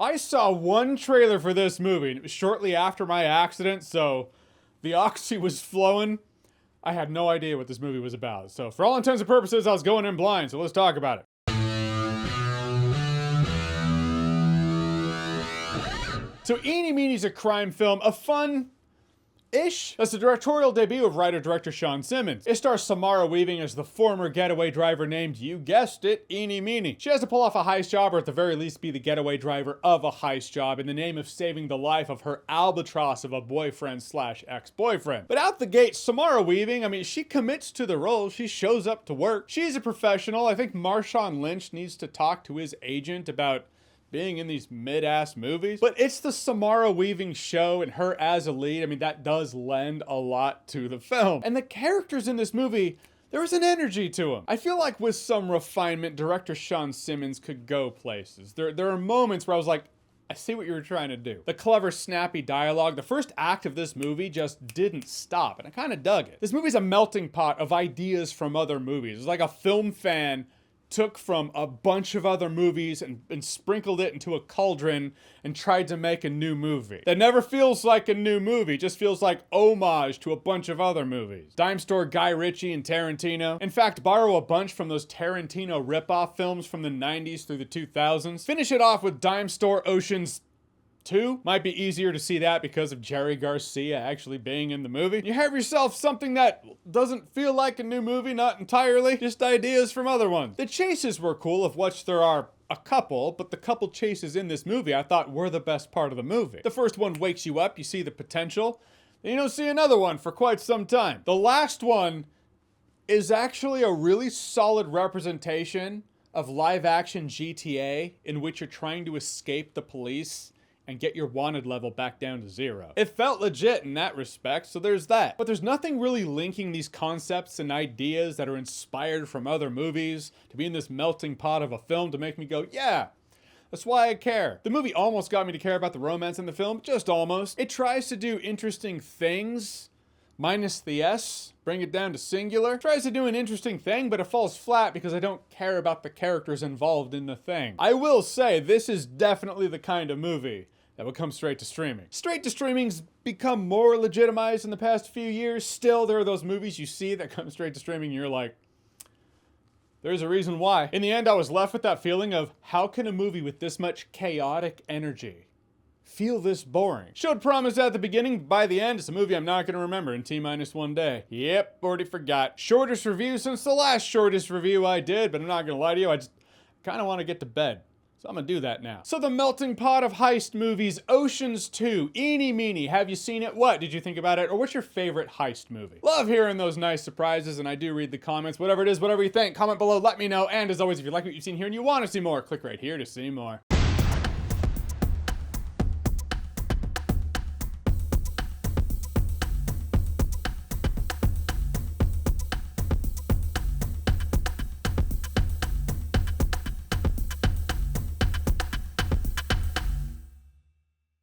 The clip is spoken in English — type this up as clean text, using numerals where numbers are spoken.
I saw one trailer for this movie, and it was shortly after my accident, so the oxy was flowing. I had no idea what this movie was about. So for all intents and purposes, I was going in blind, so let's talk about it. So Eenie Meanie's a crime film, a fun-ish. That's the directorial debut of writer-director Sean Simmons. It stars Samara Weaving as the former getaway driver named, you guessed it, Eenie Meanie. She has to pull off a heist job, or at the very least be the getaway driver of a heist job in the name of saving the life of her albatross of a boyfriend slash ex-boyfriend. But out the gate, Samara Weaving, I mean, she commits to the role. She shows up to work. She's a professional. I think Marshawn Lynch needs to talk to his agent about being in these mid-ass movies. But it's the Samara Weaving show and her as a lead. I mean, that does lend a lot to the film. And the characters in this movie, there was an energy to them. I feel like with some refinement, director Sean Simmons could go places. There are moments where I was like, I see what you were trying to do. The clever, snappy dialogue, the first act of this movie just didn't stop, and I kind of dug it. This movie's a melting pot of ideas from other movies. It's like a film fan took from a bunch of other movies and sprinkled it into a cauldron and tried to make a new movie. That never feels like a new movie, just feels like homage to a bunch of other movies. Dime store Guy Ritchie and Tarantino. In fact, borrow a bunch from those Tarantino ripoff films from the 90s through the 2000s. Finish it off with Dime store Ocean's 2. Might be easier to see that because of Jerry Garcia actually being in the movie. You have yourself something that doesn't feel like a new movie, not entirely, just ideas from other ones. The chases were cool, of which there are a couple, but the couple chases in this movie I thought were the best part of the movie. The first one wakes you up, you see the potential, and you don't see another one for quite some time. The last one is actually a really solid representation of live action GTA in which you're trying to escape the police and get your wanted level back down to 0. It felt legit in that respect, so there's that. But there's nothing really linking these concepts and ideas that are inspired from other movies to be in this melting pot of a film to make me go, yeah, that's why I care. The movie almost got me to care about the romance in the film, just almost. It tries to do interesting things, minus the S, bring it down to singular. Tries to do an interesting thing, but it falls flat because I don't care about the characters involved in the thing. I will say, this is definitely the kind of movie that would come straight to streaming. Straight to streaming's become more legitimized in the past few years. Still, there are those movies you see that come straight to streaming and you're like, there's a reason why. In the end, I was left with that feeling of, how can a movie with this much chaotic energy feel this boring? Showed promise at the beginning, by the end, it's a movie I'm not gonna remember in T-1 day. Yep, already forgot. Shortest review since the last shortest review I did, but I'm not gonna lie to you, I just kinda wanna get to bed. So I'm gonna do that now. So the melting pot of heist movies, Ocean's 2, Eenie Meanie, have you seen it? What did you think about it? Or what's your favorite heist movie? Love hearing those nice surprises, and I do read the comments. Whatever it is, whatever you think, comment below, let me know. And as always, if you like what you've seen here and you want to see more, click right here to see more.